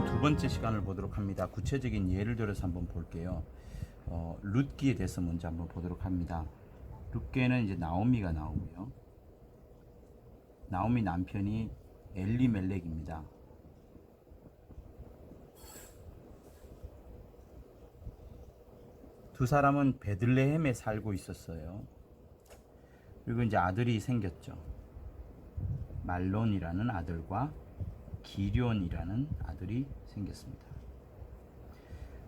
두 번째 시간을 보도록 합니다. 구체적인 예를 들어서 한번 볼게요. 룻기에 대해서 먼저 한번 보도록 합니다. 룻기에는 이제 나오미가 나오고요. 나오미 남편이 엘리멜렉입니다. 두 사람은 베들레헴에 살고 있었어요. 그리고 이제 아들이 생겼죠. 말론이라는 아들과 기럨이라는 아들이 생겼습니다.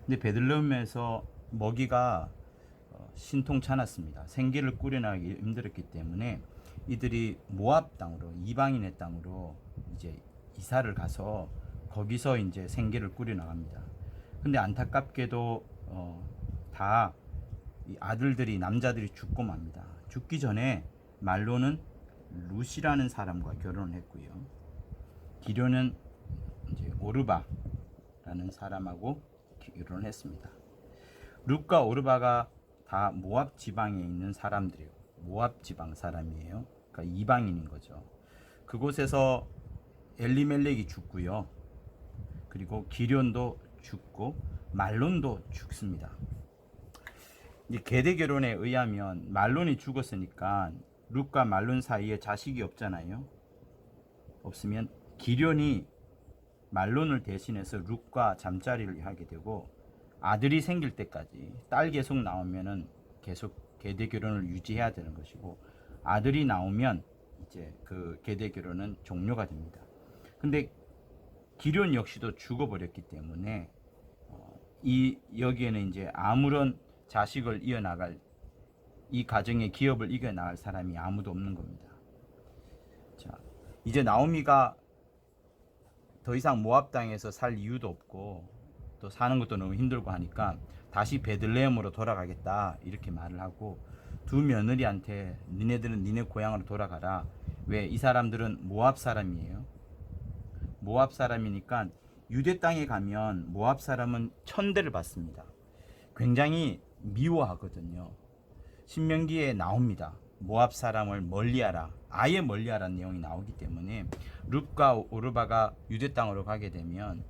근데 베들레헴에서 먹이가 신통찮았습니다. 생계를 꾸려나가기 힘들었기 때문에 이들이 모압 땅으로, 이방인의 땅으로 이제 이사를 가서 거기서 이제 생계를 꾸려나갑니다. 근데 안타깝게도 다 이 아들들이, 남자들이 죽고 맙니다. 죽기 전에 말론은 룻이라는 사람과 결혼을 했고요. 기럨은 이제 오르바라는 사람하고 결혼을 했습니다. 룻과 오르바가 다 모압 지방에 있는 사람들이에요. 모압 지방 사람이에요. 그러니까 이방인인 거죠. 그곳에서 엘리멜렉이 죽고요. 그리고 기럨도 죽고 말론도 죽습니다. 이제 계대 결혼에 의하면 말론이 죽었으니까 룻과 말론 사이에 자식이 없잖아요. 없으면 기럨이 말론을 대신해서 룻과 잠자리를 하게 되고, 아들이 생길 때까지, 딸 계속 나오면은 계속 계대 결혼을 유지해야 되는 것이고, 아들이 나오면 이제 그 계대 결혼은 종료가 됩니다. 근데 기럨 역시도 죽어버렸기 때문에 여기에는 이제 아무런 자식을 이어나갈, 이 가정의 기업을 이겨나갈 사람이 아무도 없는 겁니다. 자, 이제 나오미가 더 이상 모압 땅에서 살 이유도 없고 또 사는 것도 너무 힘들고 하니까 다시 베들레헴으로 돌아가겠다 이렇게 말을 하고, 두 며느리한테 니네들은 니네 고향으로 돌아가라. 왜? 이 사람들은 모압 사람이에요. 모압 사람이니까 유대 땅에 가면 모압 사람은 천대를 받습니다. 굉장히 미워하거든요. 신명기에 나옵니다. 모압 사람을 멀리하라, 아예 멀리하라는 내용이 나오기 때문에 룻과 오르바가 유대 땅으로 가게 되면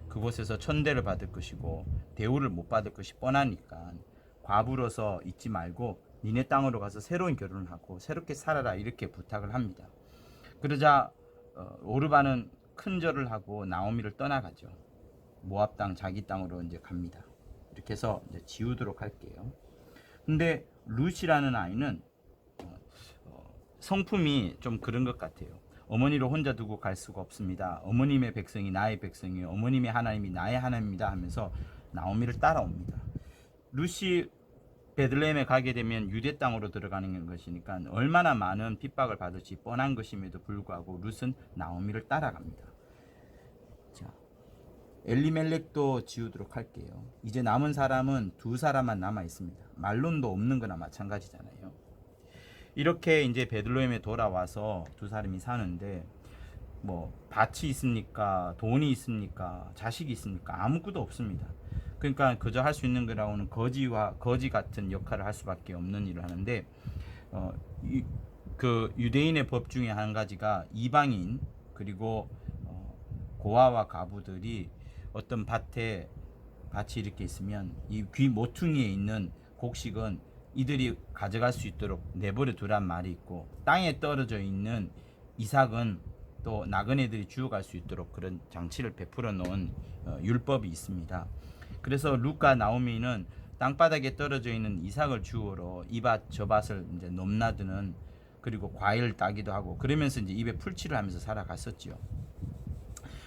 그곳에서 천대를 받을 것이고 대우를 못 받을 것이 뻔하니까 과부로서 있지 말고 니네 땅으로 가서 새로운 결혼을 하고 새롭게 살아라 이렇게 부탁을 합니다. 그러자 오르바는 큰절을 하고 나오미를 떠나가죠. 모압 땅, 자기 땅으로 이제 갑니다. 이렇게 해서 이제 지우도록 할게요. 근데 룻이라는 아이는 성품이 좀 그런 것 같아요. 어머니를 혼자 두고 갈 수가 없습니다. 어머님의 백성이 나의 백성이에요. 어머님의 하나님이 나의 하나님입니다 하면서 나오미를 따라옵니다. 룻이 베들레헴에 가게 되면 유대 땅으로 들어가는 것이니까 얼마나 많은 핍박을 받을지 뻔한 것임에도 불구하고 룻은 나오미를 따라갑니다. 자, 엘리멜렉도 지우도록 할게요. 이제 남은 사람은 두 사람만 남아 있습니다. 말론도 없는 거나 마찬가지잖아요. 이렇게 이제 베들레헴에 돌아와서 두 사람이 사는데 뭐 밭이 있습니까? 돈이 있습니까? 자식이 있습니까? 아무것도 없습니다. 그러니까 그저 할 수 있는 거라고는 거지 같은 역할을 할 수밖에 없는 일을 하는데, 그 유대인의 법 중에 한 가지가 이방인 그리고 고아와 가부들이 어떤 밭이 이렇게 있으면 이 귀 모퉁이에 있는 곡식은 이들이 가져갈 수 있도록 내버려 두란 말이 있고, 땅에 떨어져 있는 이삭은 또 나그네들이 주워갈 수 있도록 그런 장치를 베풀어 놓은 율법이 있습니다. 그래서 룻과 나오미는 땅바닥에 떨어져 있는 이삭을 주우러 이 밭 저 밭을 이제 넘나드는, 그리고 과일을 따기도 하고 그러면서 이제 입에 풀칠을 하면서 살아갔었지요.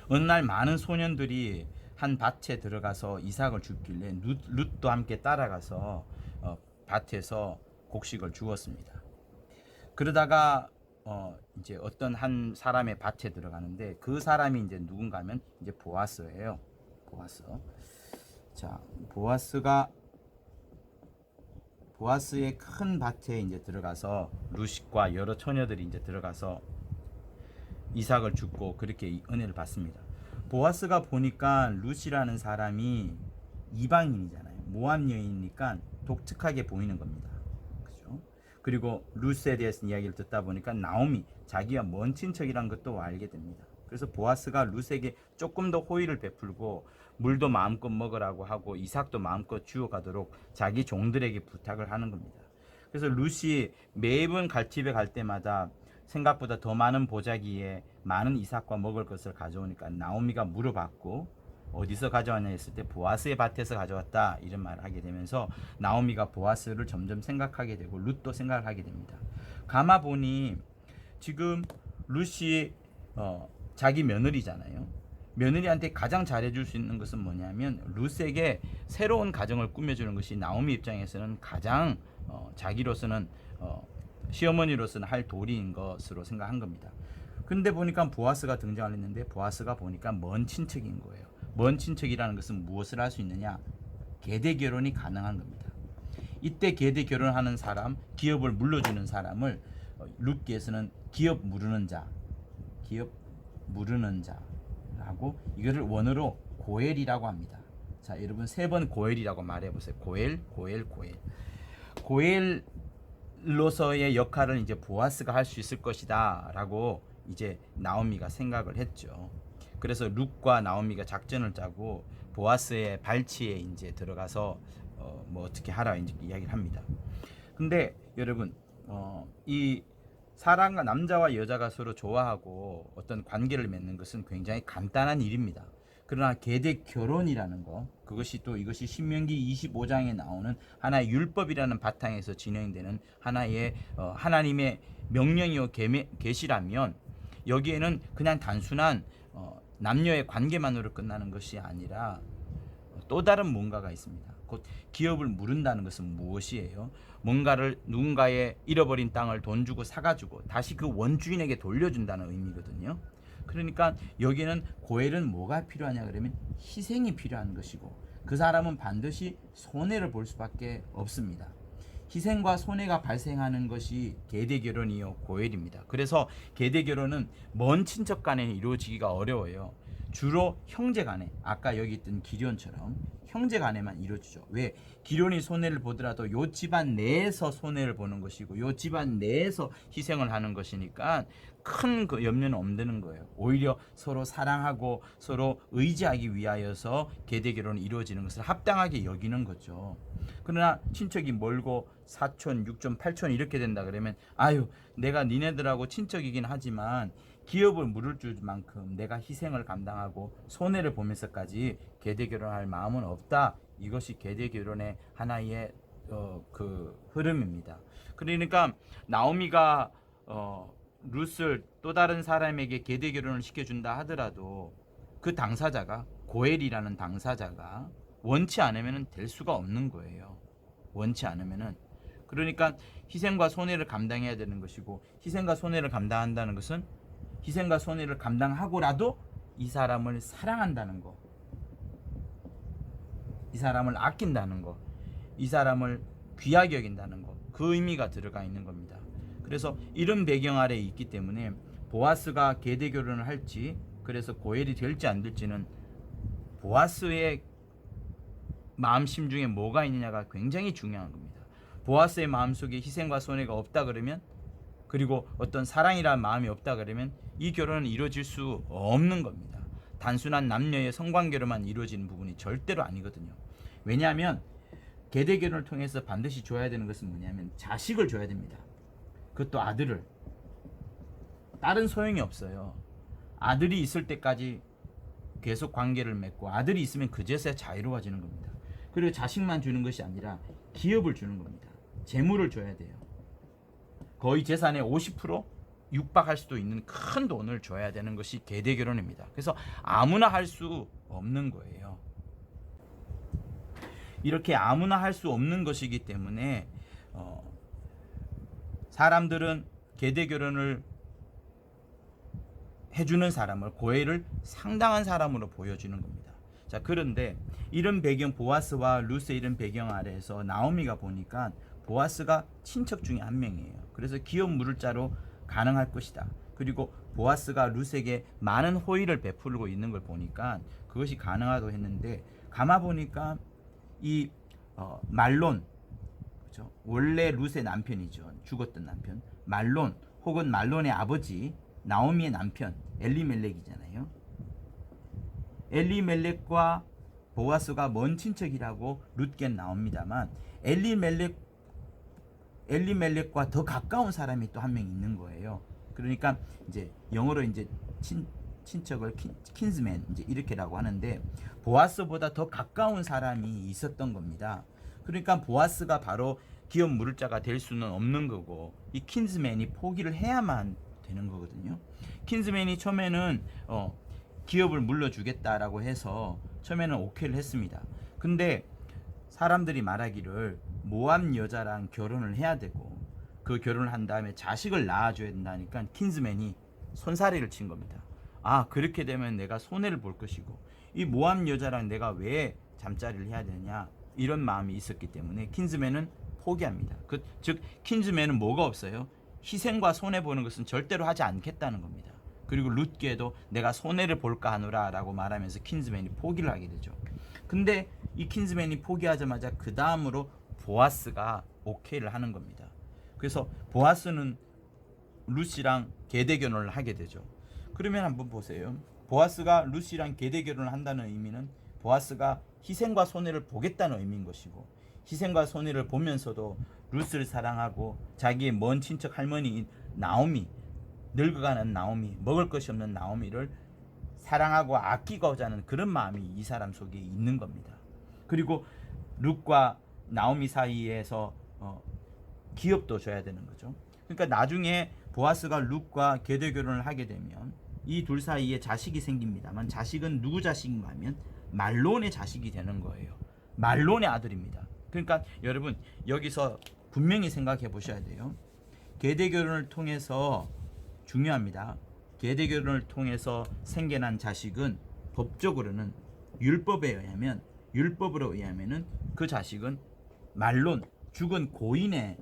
어느 날 많은 소년들이 한 밭에 들어가서 이삭을 줍길래 룻도 함께 따라가서 밭에서 곡식을 주었습니다. 그러다가 이제 어떤 한 사람의 밭에 들어가는데 그 사람이 이제 누군가 하면 이제 보아스예요. 보아스. 자, 보아스의 큰 밭에 이제 들어가서 룻과 여러 처녀들이 이제 들어가서 이삭을 줍고 그렇게 은혜를 받습니다. 보아스가 보니까 룻이라는 사람이 이방인이잖아요. 모압 여인이니까 독특하게 보이는 겁니다. 그죠? 그리고 룻에 대해서 이야기를 듣다 보니까 나오미, 자기가 먼 친척이란 것도 알게 됩니다. 그래서 보아스가 룻에게 조금 더 호의를 베풀고 물도 마음껏 먹으라고 하고 이삭도 마음껏 주워가도록 자기 종들에게 부탁을 하는 겁니다. 그래서 룻이 매번 집에 갈 때마다 생각보다 더 많은 보자기에 많은 이삭과 먹을 것을 가져오니까 나오미가 물어봤고 어디서 가져왔냐 했을 때 보아스의 밭에서 가져왔다 이런 말을 하게 되면서 나오미가 보아스를 점점 생각하게 되고 룻도 생각을 하게 됩니다. 가마 보니 지금 룻이 자기 며느리잖아요. 며느리한테 가장 잘해줄 수 있는 것은 뭐냐면 룻에게 새로운 가정을 꾸며주는 것이 나오미 입장에서는 가장 자기로서는 시어머니로서는 할 도리인 것으로 생각한 겁니다. 근데 보니까 보아스가 등장을 했는데 보아스가 보니까 먼 친척인 거예요. 먼 친척이라는 것은 무엇을 할 수 있느냐? 계대 결혼이 가능한 겁니다. 이때 계대 결혼하는 사람, 기업을 물려주는 사람을 룻기에서는 기업 무르는 자라고 이거를 원어로 고엘이라고 합니다. 자, 여러분 3번 고엘이라고 말해보세요. 고엘. 고엘로서의 역할을 이제 보아스가 할 수 있을 것이다라고 이제 나오미가 생각을 했죠. 그래서 룻과 나오미가 작전을 짜고 보아스의 발치에 이제 들어가서 뭐 어떻게 하라 이제 이야기를 합니다. 근데 여러분 이 사람과 남자와 여자가 서로 좋아하고 어떤 관계를 맺는 것은 굉장히 간단한 일입니다. 그러나 계대 결혼이라는 거 그것이 또 이것이 신명기 25장에 나오는 하나의 율법이라는 바탕에서 진행되는 하나의 하나님의 명령이요 계시라면 여기에는 그냥 단순한 남녀의 관계만으로 끝나는 것이 아니라 또 다른 뭔가가 있습니다. 곧 기업을 물은다는 것은 무엇이에요? 뭔가를 누군가의 잃어버린 땅을 돈 주고 사가지고 다시 그 원주인에게 돌려준다는 의미거든요. 그러니까 여기는 고엘은 뭐가 필요하냐 그러면 희생이 필요한 것이고 그 사람은 반드시 손해를 볼 수밖에 없습니다. 희생과 손해가 발생하는 것이 계대결혼이요 고엘입니다. 그래서 계대결혼은 먼 친척 간에는 이루어지기가 어려워요. 주로 형제 간에 아까 여기 있던 기럨처럼 형제 간에만 이루어지죠. 왜? 기럨이 손해를 보더라도 요 집안 내에서 손해를 보는 것이고 요 집안 내에서 희생을 하는 것이니까 큰 그 염려는 없는 거예요. 오히려 서로 사랑하고 서로 의지하기 위하여서 계대결혼이 이루어지는 것을 합당하게 여기는 거죠. 그러나 친척이 멀고 사촌, 육촌, 팔촌 이렇게 된다 그러면 아유 내가 니네들하고 친척이긴 하지만 기업을 물을 줄만큼 내가 희생을 감당하고 손해를 보면서까지 계대결혼할 마음은 없다. 이것이 계대결혼의 하나의 그 흐름입니다. 그러니까 나오미가 룻을 또 다른 사람에게 계대결혼을 시켜준다 하더라도 그 당사자가 고엘이라는 당사자가 원치 않으면 될 수가 없는 거예요. 원치 않으면은 그러니까 희생과 손해를 감당해야 되는 것이고 희생과 손해를 감당한다는 것은 희생과 손해를 감당하고라도 이 사람을 사랑한다는 거, 이 사람을 아낀다는 거, 이 사람을 귀하게 여긴다는 거, 그 의미가 들어가 있는 겁니다. 그래서 이런 배경 아래에 있기 때문에 보아스가 계대 결혼을 할지 그래서 고엘이 될지 안 될지는 보아스의 마음 심중에 뭐가 있느냐가 굉장히 중요한 겁니다. 보아스의 마음속에 희생과 손해가 없다 그러면 그리고 어떤 사랑이라는 마음이 없다 그러면 이 결혼은 이루어질 수 없는 겁니다. 단순한 남녀의 성관계로만 이루어지는 부분이 절대로 아니거든요. 왜냐하면 계대 결혼을 통해서 반드시 줘야 되는 것은 뭐냐면 자식을 줘야 됩니다. 그것도 아들을. 딸은 소용이 없어요. 아들이 있을 때까지 계속 관계를 맺고 아들이 있으면 그제서야 자유로워지는 겁니다. 그리고 자식만 주는 것이 아니라 기업을 주는 겁니다. 재물을 줘야 돼요. 거의 재산의 50% 육박할 수도 있는 큰 돈을 줘야 되는 것이 계대 결혼입니다. 그래서 아무나 할 수 없는 거예요. 이렇게 아무나 할 수 없는 것이기 때문에 사람들은 계대 결혼을 해주는 사람을 고엘을 상당한 사람으로 보여주는 겁니다. 자, 그런데 이런 배경 보아스와 룻의 이런 배경 아래에서 나오미가 보니까 보아스가 친척 중에 한 명이에요. 그래서 기업 물을 자로 가능할 것이다. 그리고 보아스가 룻에게 많은 호의를 베풀고 있는 걸 보니까 그것이 가능하다고 했는데 가만 보니까 이 말론, 그렇죠? 원래 룻의 남편이죠. 죽었던 남편 말론 혹은 말론의 아버지 나오미의 남편 엘리멜렉이잖아요. 엘리멜렉과 보아스가 먼 친척이라고 룻겐 나옵니다만 엘리멜렉과 더 가까운 사람이 또 한 명 있는 거예요. 그러니까 이제 영어로 이제 친척을 킨즈맨 이제 이렇게라고 하는데 보아스보다 더 가까운 사람이 있었던 겁니다. 그러니까 보아스가 바로 기업 물자가 될 수는 없는 거고 이 킨즈맨이 포기를 해야만 되는 거거든요. 킨즈맨이 처음에는 기업을 물려주겠다라고 해서 처음에는 오케이를 했습니다. 근데 사람들이 말하기를 모압 여자랑 결혼을 해야 되고 그 결혼을 한 다음에 자식을 낳아줘야 된다니까 킨즈맨이 손사래를 친 겁니다. 아, 그렇게 되면 내가 손해를 볼 것이고 이 모압 여자랑 내가 왜 잠자리를 해야 되냐 이런 마음이 있었기 때문에 킨즈맨은 포기합니다. 즉 킨즈맨은 뭐가 없어요? 희생과 손해 보는 것은 절대로 하지 않겠다는 겁니다. 그리고 룻게도 내가 손해를 볼까 하노라 라고 말하면서 킨즈맨이 포기를 하게 되죠. 근데 이 킨즈맨이 포기하자마자 그 다음으로 보아스가 오케이를 하는 겁니다. 그래서 보아스는 룻이랑 계대 결혼을 하게 되죠. 그러면 한번 보세요. 보아스가 룻이랑 계대 결혼을 한다는 의미는 보아스가 희생과 손해를 보겠다는 의미인 것이고 희생과 손해를 보면서도 룻을 사랑하고 자기의 먼 친척 할머니인 나오미, 늙어가는 나오미, 먹을 것이 없는 나오미를 사랑하고 아끼고자 하는 그런 마음이 이 사람 속에 있는 겁니다. 그리고 룻과 나오미 사이에서 기업도 줘야 되는 거죠. 그러니까 나중에 보아스가 룻과 계대 결혼을 하게 되면 이 둘 사이에 자식이 생깁니다만 자식은 누구 자식인가 하면 말론의 자식이 되는 거예요. 말론의 아들입니다. 그러니까 여러분 여기서 분명히 생각해 보셔야 돼요. 계대 결혼을 통해서 중요합니다. 계대 결혼을 통해서 생겨난 자식은 법적으로는 율법으로 의하면은 그 자식은 말론 죽은 고인의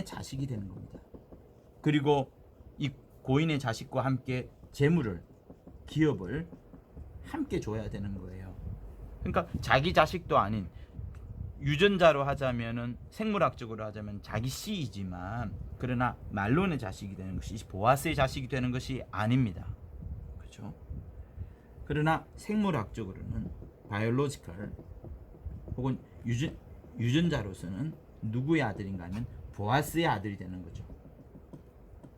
자식이 되는 겁니다. 그리고 이 고인의 자식과 함께 재물을 기업을 함께 줘야 되는 거예요. 그러니까 자기 자식도 아닌 유전자로 하자면은 생물학적으로 하자면 자기 씨이지만 그러나 말론의 자식이 되는 것이 보아스의 자식이 되는 것이 아닙니다. 그렇죠? 그러나 생물학적으로는 바이올로지컬 혹은 유전자로서는 누구의 아들인가 하면 보아스의 아들이 되는 거죠.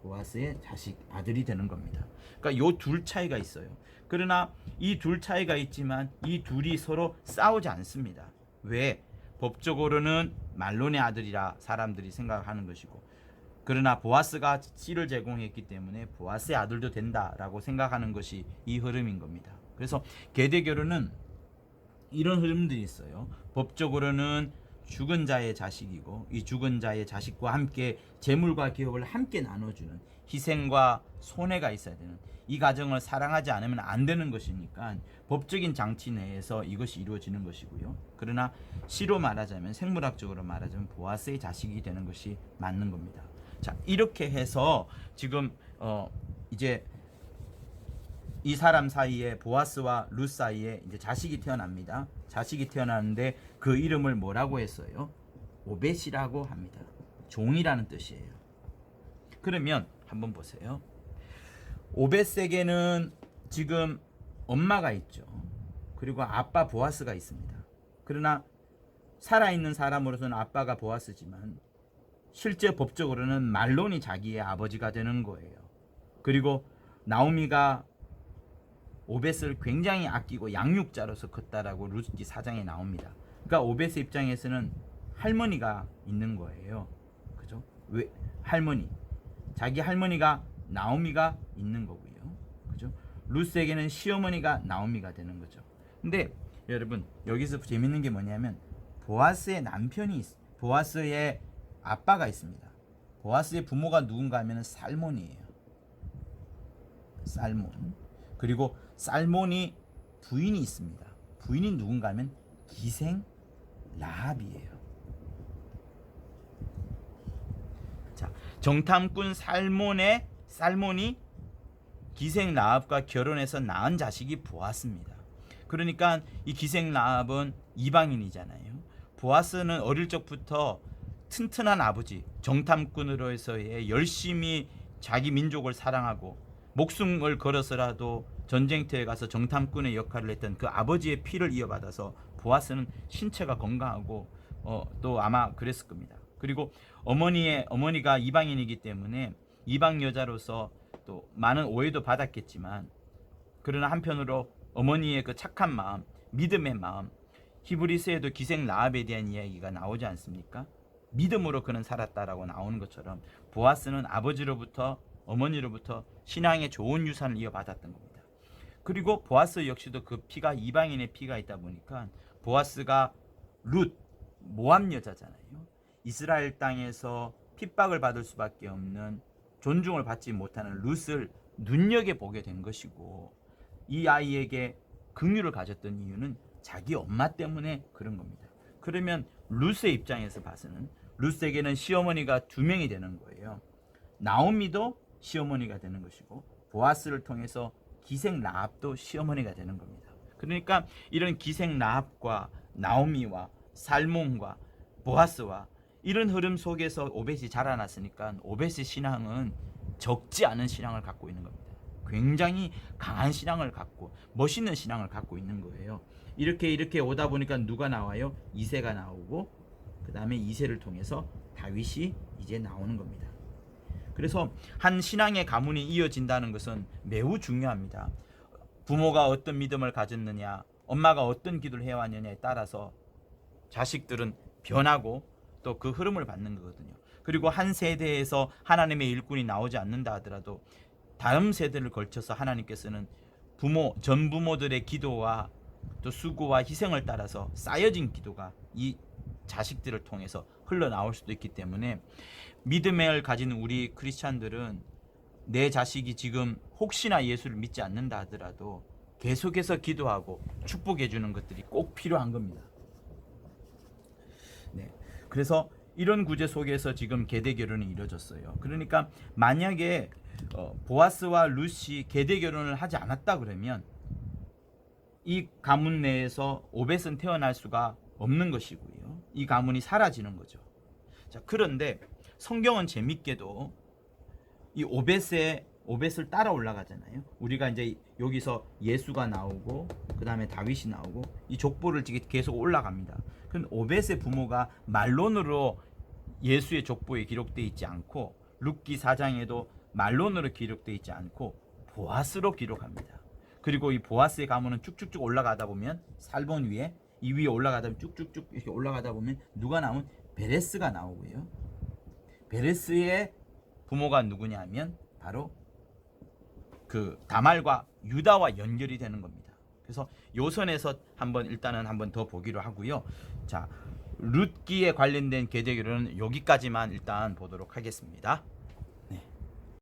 보아스의 자식 아들이 되는 겁니다. 그러니까 요 둘 차이가 있어요. 그러나 이 둘 차이가 있지만 이 둘이 서로 싸우지 않습니다. 왜? 법적으로는 말론의 아들이라 사람들이 생각하는 것이고 그러나 보아스가 씨를 제공했기 때문에 보아스의 아들도 된다라고 생각하는 것이 이 흐름인 겁니다. 그래서 계대 결혼은 이런 흐름들이 있어요. 법적으로는 죽은 자의 자식이고 이 죽은 자의 자식과 함께 재물과 기업을 함께 나눠주는 희생과 손해가 있어야 되는 이 가정을 사랑하지 않으면 안 되는 것이니까 법적인 장치 내에서 이것이 이루어지는 것이고요. 그러나 시로 말하자면 생물학적으로 말하자면 보아스의 자식이 되는 것이 맞는 겁니다. 자, 이렇게 해서 지금 이제 이 사람 사이에 보아스와 룻 사이에 이제 자식이 태어납니다. 자식이 태어나는데 그 이름을 뭐라고 했어요? 오벳이라고 합니다. 종이라는 뜻이에요. 그러면 한번 보세요. 오벳에게는 지금 엄마가 있죠. 그리고 아빠 보아스가 있습니다. 그러나 살아있는 사람으로서는 아빠가 보아스지만 실제 법적으로는 말론이 자기의 아버지가 되는 거예요. 그리고 나오미가 오벳을 굉장히 아끼고 양육자로서 컸다라고 룻기 4장에 나옵니다. 그러니까 오벳의 입장에서는 할머니가 있는 거예요. 그죠? 왜 할머니? 자기 할머니가 나오미가 있는 거고요. 그죠? 룻에게는 시어머니가 나오미가 되는 거죠. 근데 여러분 여기서 재밌는 게 뭐냐면 보아스의 보아스의 아빠가 있습니다. 보아스의 부모가 누군가 하면 살몬이에요. 살몬. 그리고 살몬이 부인이 있습니다. 부인이 누군가 하면 기생 라합이에요. 자, 정탐꾼 살몬이 기생 라합과 결혼해서 낳은 자식이 보아스입니다. 그러니까 이 기생 라합은 이방인이잖아요. 보아스는 어릴 적부터 튼튼한 아버지, 정탐꾼으로서의 열심히 자기 민족을 사랑하고 목숨을 걸어서라도 전쟁터에 가서 정탐꾼의 역할을 했던 그 아버지의 피를 이어받아서 보아스는 신체가 건강하고 또 아마 그랬을 겁니다. 그리고 어머니가 이방인이기 때문에 이방 여자로서 또 많은 오해도 받았겠지만, 그러나 한편으로 어머니의 그 착한 마음, 믿음의 마음, 히브리서에도 기생 라합에 대한 이야기가 나오지 않습니까? 믿음으로 그는 살았다라고 나오는 것처럼 보아스는 아버지로부터 어머니로부터 신앙의 좋은 유산을 이어받았던 겁니다. 그리고 보아스 역시도 그 피가 이방인의 피가 있다 보니까 보아스가 룻, 모압 여자잖아요. 이스라엘 땅에서 핍박을 받을 수밖에 없는, 존중을 받지 못하는 룻을 눈여겨보게 된 것이고, 이 아이에게 긍휼을 가졌던 이유는 자기 엄마 때문에 그런 겁니다. 그러면 룻의 입장에서 봐서는 룻에게는 시어머니가 2명이 되는 거예요. 나오미도 시어머니가 되는 것이고, 보아스를 통해서 기생 라합도 시어머니가 되는 겁니다. 그러니까 이런 기생 라합과 나오미와 살몬과 보아스와 이런 흐름 속에서 오벳이 자라났으니까 오벳의 신앙은 적지 않은 신앙을 갖고 있는 겁니다. 굉장히 강한 신앙을 갖고 멋있는 신앙을 갖고 있는 거예요. 이렇게 오다 보니까 누가 나와요? 이새가 나오고, 그 다음에 이새를 통해서 다윗이 이제 나오는 겁니다. 그래서 한 신앙의 가문이 이어진다는 것은 매우 중요합니다. 부모가 어떤 믿음을 가졌느냐, 엄마가 어떤 기도를 해왔느냐에 따라서 자식들은 변하고 또 그 흐름을 받는 거거든요. 그리고 한 세대에서 하나님의 일꾼이 나오지 않는다 하더라도 다음 세대를 걸쳐서 하나님께서는 전 부모들의 기도와 또 수고와 희생을 따라서 쌓여진 기도가 이 자식들을 통해서 흘러나올 수도 있기 때문에, 믿음을 가진 우리 크리스찬들은 내 자식이 지금 혹시나 예수를 믿지 않는다 하더라도 계속해서 기도하고 축복해 주는 것들이 꼭 필요한 겁니다. 네. 그래서 이런 구제 속에서 지금 계대 결혼이 이루어졌어요. 그러니까 만약에 보아스와 룻이 계대 결혼을 하지 않았다 그러면 이 가문 내에서 오벳은 태어날 수가 없는 것이고요. 이 가문이 사라지는 거죠. 자, 그런데 성경은 재밌게도 이 오벳을 따라 올라가잖아요. 우리가 이제 여기서 예수가 나오고 그 다음에 다윗이 나오고 이 족보를 계속 올라갑니다. 그럼 오벳의 부모가 말론으로 예수의 족보에 기록되어 있지 않고, 룻기 4장에도 말론으로 기록되어 있지 않고 보아스로 기록합니다. 그리고 이 보아스의 가문은 쭉쭉쭉 올라가다 보면 살본 위에, 이 위에 올라가다 보면 쭉쭉쭉 이렇게 올라가다 보면 누가 나오면 베레스가 나오고요. 베레스의 부모가 누구냐면 바로 그 다말과 유다와 연결이 되는 겁니다. 그래서 요선에서 일단은 한번 더 보기로 하고요. 자, 룻기에 관련된 계대 결론은 여기까지만 일단 보도록 하겠습니다.